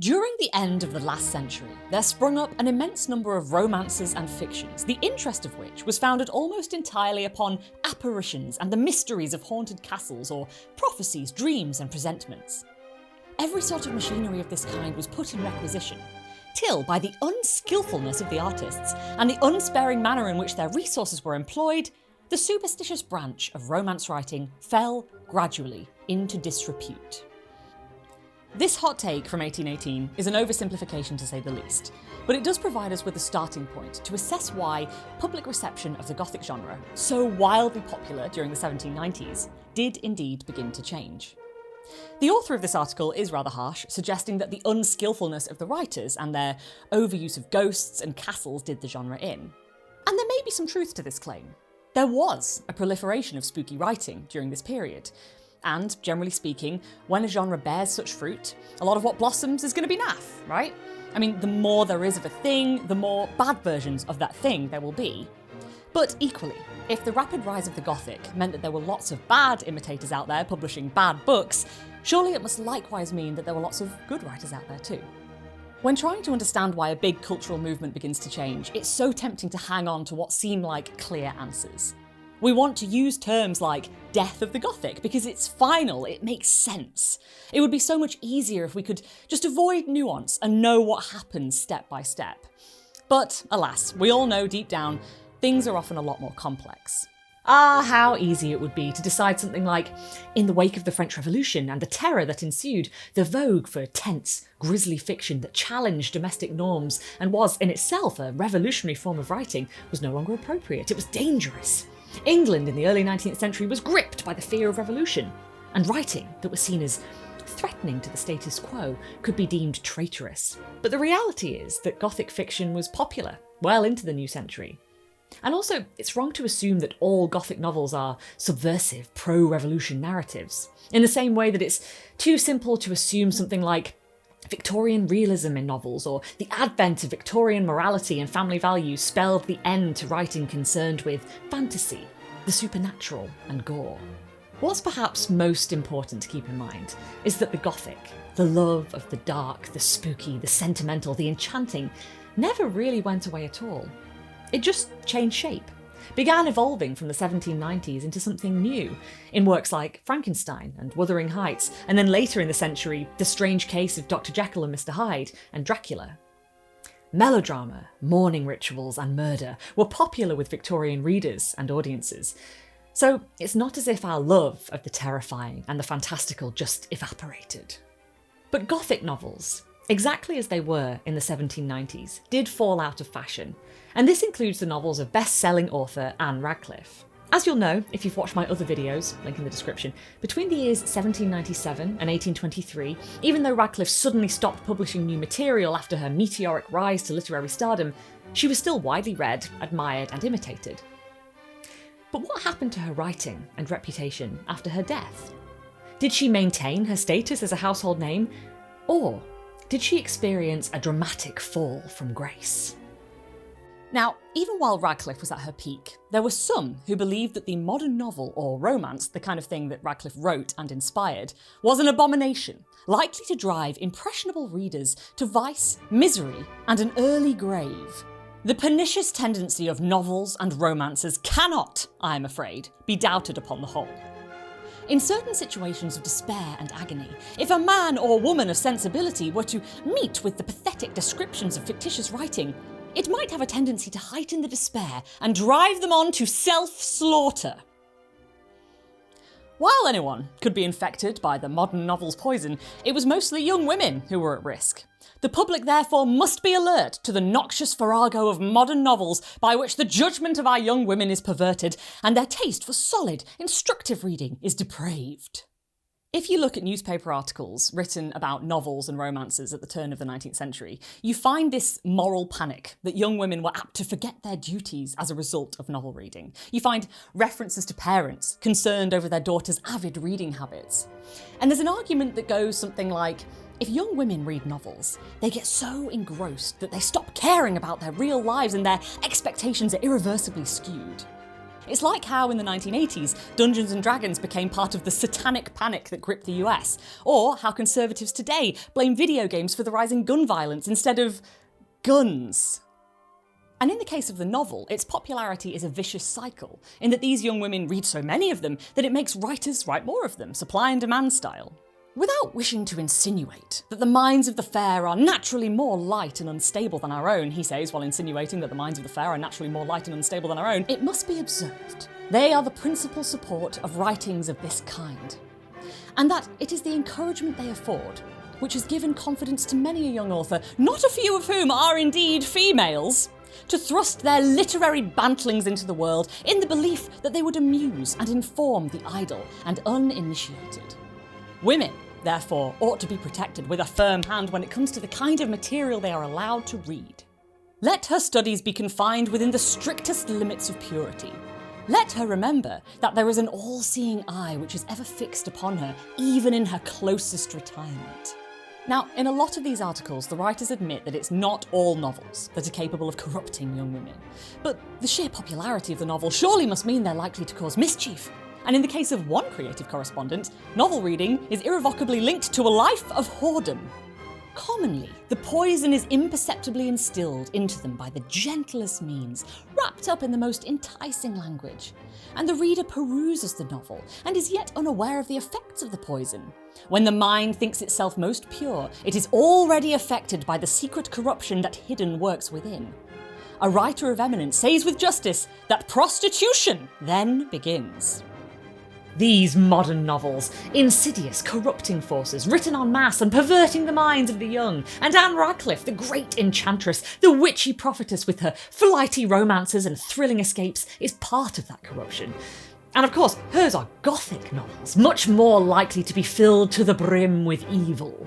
During the end of the last century, there sprung up an immense number of romances and fictions, the interest of which was founded almost entirely upon apparitions and the mysteries of haunted castles or prophecies, dreams and presentments. Every sort of machinery of this kind was put in requisition, till by the unskillfulness of the artists and the unsparing manner in which their resources were employed, the superstitious branch of romance writing fell gradually into disrepute. This hot take from 1818 is an oversimplification to say the least, but it does provide us with a starting point to assess why public reception of the Gothic genre, so wildly popular during the 1790s, did indeed begin to change. The author of this article is rather harsh, suggesting that the unskillfulness of the writers and their overuse of ghosts and castles did the genre in. And there may be some truth to this claim. There was a proliferation of spooky writing during this period. And, generally speaking, when a genre bears such fruit, a lot of what blossoms is going to be naff, right? I mean, the more there is of a thing, the more bad versions of that thing there will be. But equally, if the rapid rise of the Gothic meant that there were lots of bad imitators out there publishing bad books, surely it must likewise mean that there were lots of good writers out there too. When trying to understand why a big cultural movement begins to change, it's so tempting to hang on to what seem like clear answers. We want to use terms like death of the Gothic because it's final, it makes sense. It would be so much easier if we could just avoid nuance and know what happens step by step. But alas, we all know deep down, things are often a lot more complex. How easy it would be to decide something like, in the wake of the French Revolution and the terror that ensued, the vogue for tense, grisly fiction that challenged domestic norms and was in itself a revolutionary form of writing was no longer appropriate. It was dangerous. England in the early 19th century was gripped by the fear of revolution, and writing that was seen as threatening to the status quo could be deemed traitorous. But the reality is that Gothic fiction was popular well into the new century. And also, it's wrong to assume that all Gothic novels are subversive, pro-revolution narratives, in the same way that it's too simple to assume something like Victorian realism in novels or the advent of Victorian morality and family values spelled the end to writing concerned with fantasy, the supernatural and gore. What's perhaps most important to keep in mind is that the Gothic, the love of the dark, the spooky, the sentimental, the enchanting, never really went away at all. It just changed shape, began evolving from the 1790s into something new, in works like Frankenstein and Wuthering Heights, and then later in the century, The Strange Case of Dr. Jekyll and Mr. Hyde, and Dracula. Melodrama, mourning rituals, and murder were popular with Victorian readers and audiences, so it's not as if our love of the terrifying and the fantastical just evaporated. But Gothic novels, exactly as they were in the 1790s, did fall out of fashion, and this includes the novels of best-selling author Anne Radcliffe. As you'll know if you've watched my other videos, link in the description, between the years 1797 and 1823, even though Radcliffe suddenly stopped publishing new material after her meteoric rise to literary stardom, she was still widely read, admired and imitated. But what happened to her writing and reputation after her death? Did she maintain her status as a household name, or did she experience a dramatic fall from grace? Now, even while Radcliffe was at her peak, there were some who believed that the modern novel or romance, the kind of thing that Radcliffe wrote and inspired, was an abomination, likely to drive impressionable readers to vice, misery, and an early grave. The pernicious tendency of novels and romances cannot, I am afraid, be doubted upon the whole. In certain situations of despair and agony, if a man or woman of sensibility were to meet with the pathetic descriptions of fictitious writing, it might have a tendency to heighten the despair and drive them on to self-slaughter. While anyone could be infected by the modern novel's poison, it was mostly young women who were at risk. The public therefore must be alert to the noxious farrago of modern novels by which the judgment of our young women is perverted and their taste for solid, instructive reading is depraved. If you look at newspaper articles written about novels and romances at the turn of the 19th century, you find this moral panic that young women were apt to forget their duties as a result of novel reading. You find references to parents concerned over their daughters' avid reading habits. And there's an argument that goes something like, if young women read novels, they get so engrossed that they stop caring about their real lives and their expectations are irreversibly skewed. It's like how in the 1980s, Dungeons & Dragons became part of the satanic panic that gripped the US, or how conservatives today blame video games for the rising gun violence instead of guns. And in the case of the novel, its popularity is a vicious cycle, in that these young women read so many of them that it makes writers write more of them, supply and demand style. Without wishing to insinuate that the minds of the fair are naturally more light and unstable than our own, he says, while insinuating that the minds of the fair are naturally more light and unstable than our own, it must be observed they are the principal support of writings of this kind, and that it is the encouragement they afford which has given confidence to many a young author, not a few of whom are indeed females, to thrust their literary bantlings into the world in the belief that they would amuse and inform the idle and uninitiated. Women, therefore, ought to be protected with a firm hand when it comes to the kind of material they are allowed to read. Let her studies be confined within the strictest limits of purity. Let her remember that there is an all-seeing eye which is ever fixed upon her, even in her closest retirement. Now, in a lot of these articles, the writers admit that it's not all novels that are capable of corrupting young women. But the sheer popularity of the novel surely must mean they're likely to cause mischief. And in the case of one creative correspondent, novel reading is irrevocably linked to a life of whoredom. Commonly, the poison is imperceptibly instilled into them by the gentlest means, wrapped up in the most enticing language. And the reader peruses the novel and is yet unaware of the effects of the poison. When the mind thinks itself most pure, it is already affected by the secret corruption that hidden works within. A writer of eminence says with justice that prostitution then begins. These modern novels, insidious, corrupting forces, written en masse and perverting the minds of the young, and Anne Radcliffe, the great enchantress, the witchy prophetess with her flighty romances and thrilling escapes, is part of that corruption. And of course, hers are Gothic novels, much more likely to be filled to the brim with evil.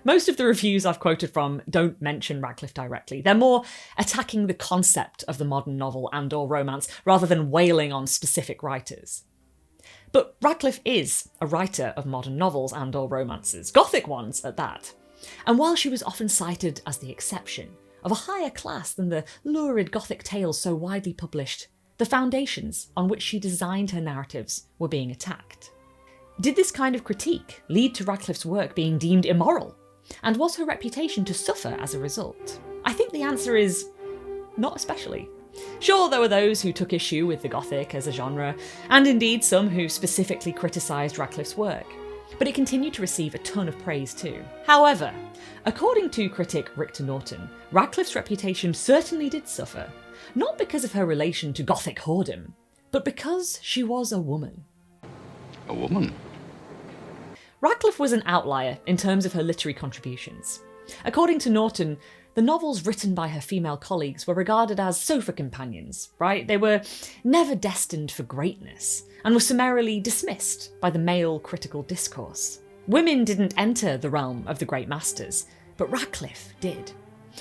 Most of the reviews I've quoted from don't mention Radcliffe directly. They're more attacking the concept of the modern novel and/or romance, rather than wailing on specific writers. But Radcliffe is a writer of modern novels and/or romances, Gothic ones at that. And while she was often cited as the exception, of a higher class than the lurid Gothic tales so widely published, the foundations on which she designed her narratives were being attacked. Did this kind of critique lead to Radcliffe's work being deemed immoral? And was her reputation to suffer as a result? I think the answer is not especially. Sure, there were those who took issue with the Gothic as a genre, and indeed some who specifically criticised Radcliffe's work, but it continued to receive a ton of praise too. However, according to critic Richter Norton, Radcliffe's reputation certainly did suffer, not because of her relation to Gothic whoredom, but because she was a woman. A woman? Radcliffe was an outlier in terms of her literary contributions. According to Norton, the novels written by her female colleagues were regarded as sofa companions, right? They were never destined for greatness, and were summarily dismissed by the male critical discourse. Women didn't enter the realm of the great masters, but Radcliffe did.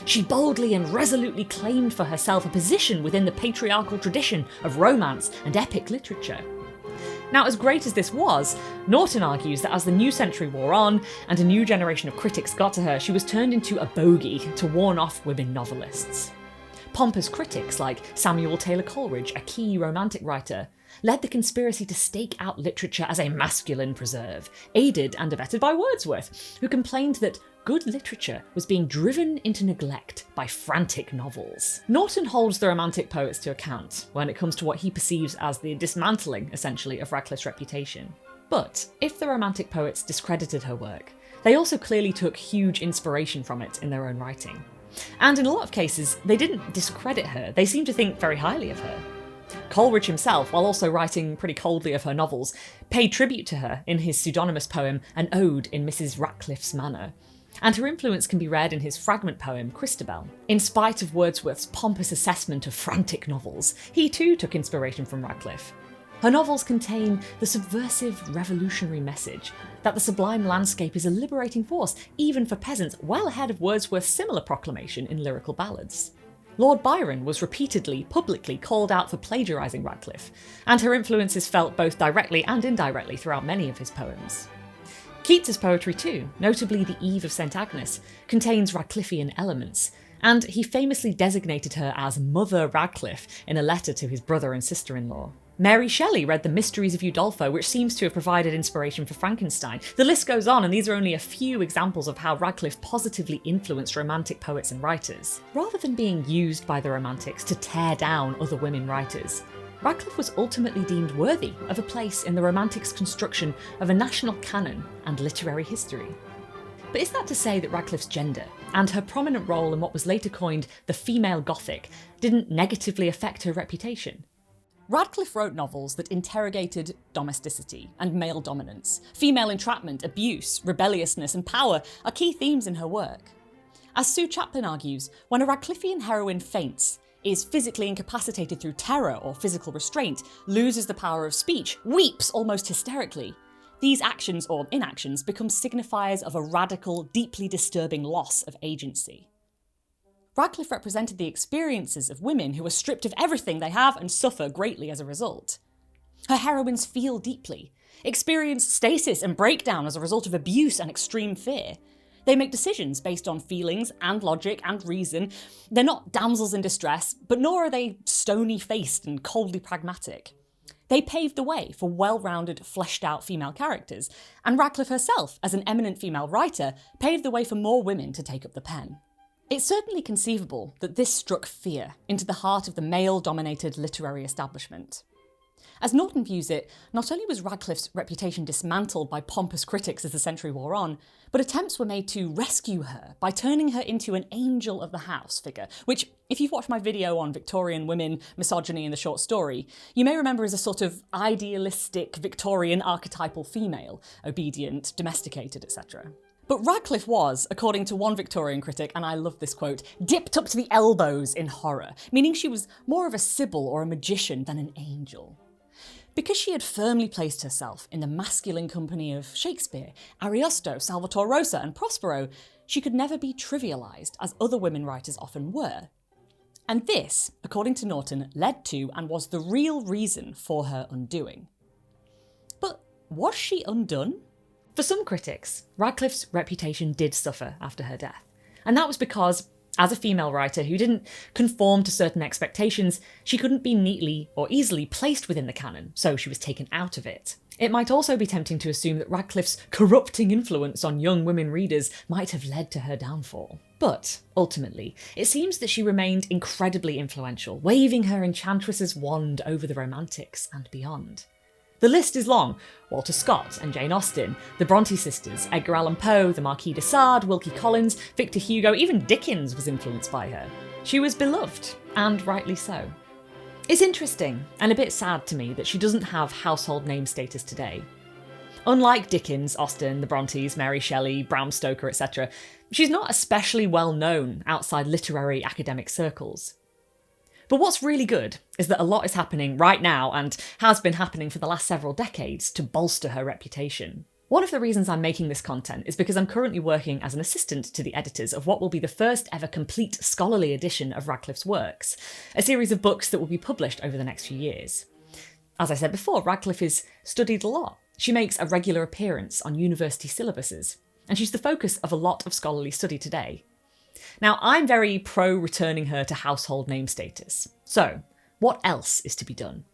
She boldly and resolutely claimed for herself a position within the patriarchal tradition of romance and epic literature. Now, as great as this was, Norton argues that as the new century wore on and a new generation of critics got to her, she was turned into a bogey to warn off women novelists. Pompous critics like Samuel Taylor Coleridge, a key romantic writer, led the conspiracy to stake out literature as a masculine preserve, aided and abetted by Wordsworth, who complained that good literature was being driven into neglect by frantic novels. Norton holds the Romantic poets to account when it comes to what he perceives as the dismantling, essentially, of Radcliffe's reputation. But if the Romantic poets discredited her work, they also clearly took huge inspiration from it in their own writing. And in a lot of cases, they didn't discredit her, they seemed to think very highly of her. Coleridge himself, while also writing pretty coldly of her novels, paid tribute to her in his pseudonymous poem An Ode in Mrs. Ratcliffe's Manor. And her influence can be read in his fragment poem Christabel. In spite of Wordsworth's pompous assessment of frantic novels, he too took inspiration from Radcliffe. Her novels contain the subversive, revolutionary message that the sublime landscape is a liberating force, even for peasants, well ahead of Wordsworth's similar proclamation in Lyrical Ballads. Lord Byron was repeatedly, publicly called out for plagiarising Radcliffe, and her influence is felt both directly and indirectly throughout many of his poems. Keats's poetry too, notably The Eve of St Agnes, contains Radcliffean elements, and he famously designated her as Mother Radcliffe in a letter to his brother and sister-in-law. Mary Shelley read The Mysteries of Udolpho, which seems to have provided inspiration for Frankenstein. The list goes on, and these are only a few examples of how Radcliffe positively influenced Romantic poets and writers. Rather than being used by the Romantics to tear down other women writers, Radcliffe was ultimately deemed worthy of a place in the Romantics' construction of a national canon and literary history. But is that to say that Radcliffe's gender, and her prominent role in what was later coined the female Gothic, didn't negatively affect her reputation? Radcliffe wrote novels that interrogated domesticity and male dominance. Female entrapment, abuse, rebelliousness, and power are key themes in her work. As Sue Chaplin argues, when a Radcliffean heroine faints, is physically incapacitated through terror or physical restraint, loses the power of speech, weeps almost hysterically, these actions or inactions become signifiers of a radical, deeply disturbing loss of agency. Radcliffe represented the experiences of women who are stripped of everything they have and suffer greatly as a result. Her heroines feel deeply, experience stasis and breakdown as a result of abuse and extreme fear. They make decisions based on feelings and logic and reason. They're not damsels in distress, but nor are they stony-faced and coldly pragmatic. They paved the way for well-rounded, fleshed-out female characters, and Radcliffe herself, as an eminent female writer, paved the way for more women to take up the pen. It's certainly conceivable that this struck fear into the heart of the male-dominated literary establishment. As Norton views it, not only was Radcliffe's reputation dismantled by pompous critics as the century wore on, but attempts were made to rescue her by turning her into an angel of the house figure, which, if you've watched my video on Victorian women, misogyny in the short story, you may remember as a sort of idealistic Victorian archetypal female, obedient, domesticated, etc. But Radcliffe was, according to one Victorian critic, and I love this quote, dipped up to the elbows in horror, meaning she was more of a sibyl or a magician than an angel. Because she had firmly placed herself in the masculine company of Shakespeare, Ariosto, Salvator Rosa, and Prospero, she could never be trivialised, as other women writers often were. And this, according to Norton, led to and was the real reason for her undoing. But was she undone? For some critics, Radcliffe's reputation did suffer after her death, and that was because, as a female writer who didn't conform to certain expectations, she couldn't be neatly or easily placed within the canon, so she was taken out of it. It might also be tempting to assume that Radcliffe's corrupting influence on young women readers might have led to her downfall. But, ultimately, it seems that she remained incredibly influential, waving her enchantress's wand over the Romantics and beyond. The list is long. Walter Scott and Jane Austen, the Bronte sisters, Edgar Allan Poe, the Marquis de Sade, Wilkie Collins, Victor Hugo, even Dickens was influenced by her. She was beloved, and rightly so. It's interesting, and a bit sad to me, that she doesn't have household name status today. Unlike Dickens, Austen, the Brontes, Mary Shelley, Bram Stoker, etc., she's not especially well known outside literary academic circles. But what's really good is that a lot is happening right now and has been happening for the last several decades to bolster her reputation. One of the reasons I'm making this content is because I'm currently working as an assistant to the editors of what will be the first ever complete scholarly edition of Radcliffe's works, a series of books that will be published over the next few years. As I said before, Radcliffe is studied a lot. She makes a regular appearance on university syllabuses, and she's the focus of a lot of scholarly study today. Now, I'm very pro returning her to household name status. So, what else is to be done?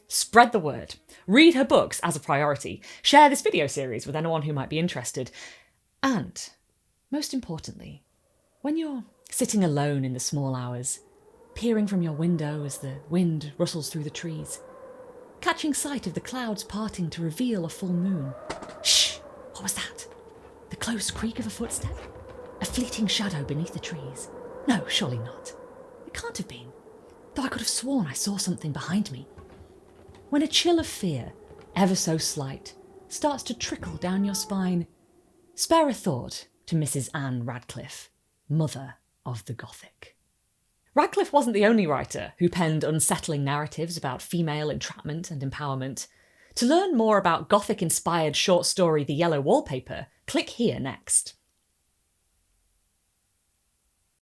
Spread the word. Read her books as a priority. Share this video series with anyone who might be interested. And, most importantly, when you're sitting alone in the small hours, peering from your window as the wind rustles through the trees, catching sight of the clouds parting to reveal a full moon. Shh! What was that? The close creak of a footstep? A fleeting shadow beneath the trees? No, surely not. It can't have been, though I could have sworn I saw something behind me. When a chill of fear, ever so slight, starts to trickle down your spine, spare a thought to Mrs. Anne Radcliffe, mother of the Gothic. Radcliffe wasn't the only writer who penned unsettling narratives about female entrapment and empowerment. To learn more about Gothic-inspired short story The Yellow Wallpaper, click here next.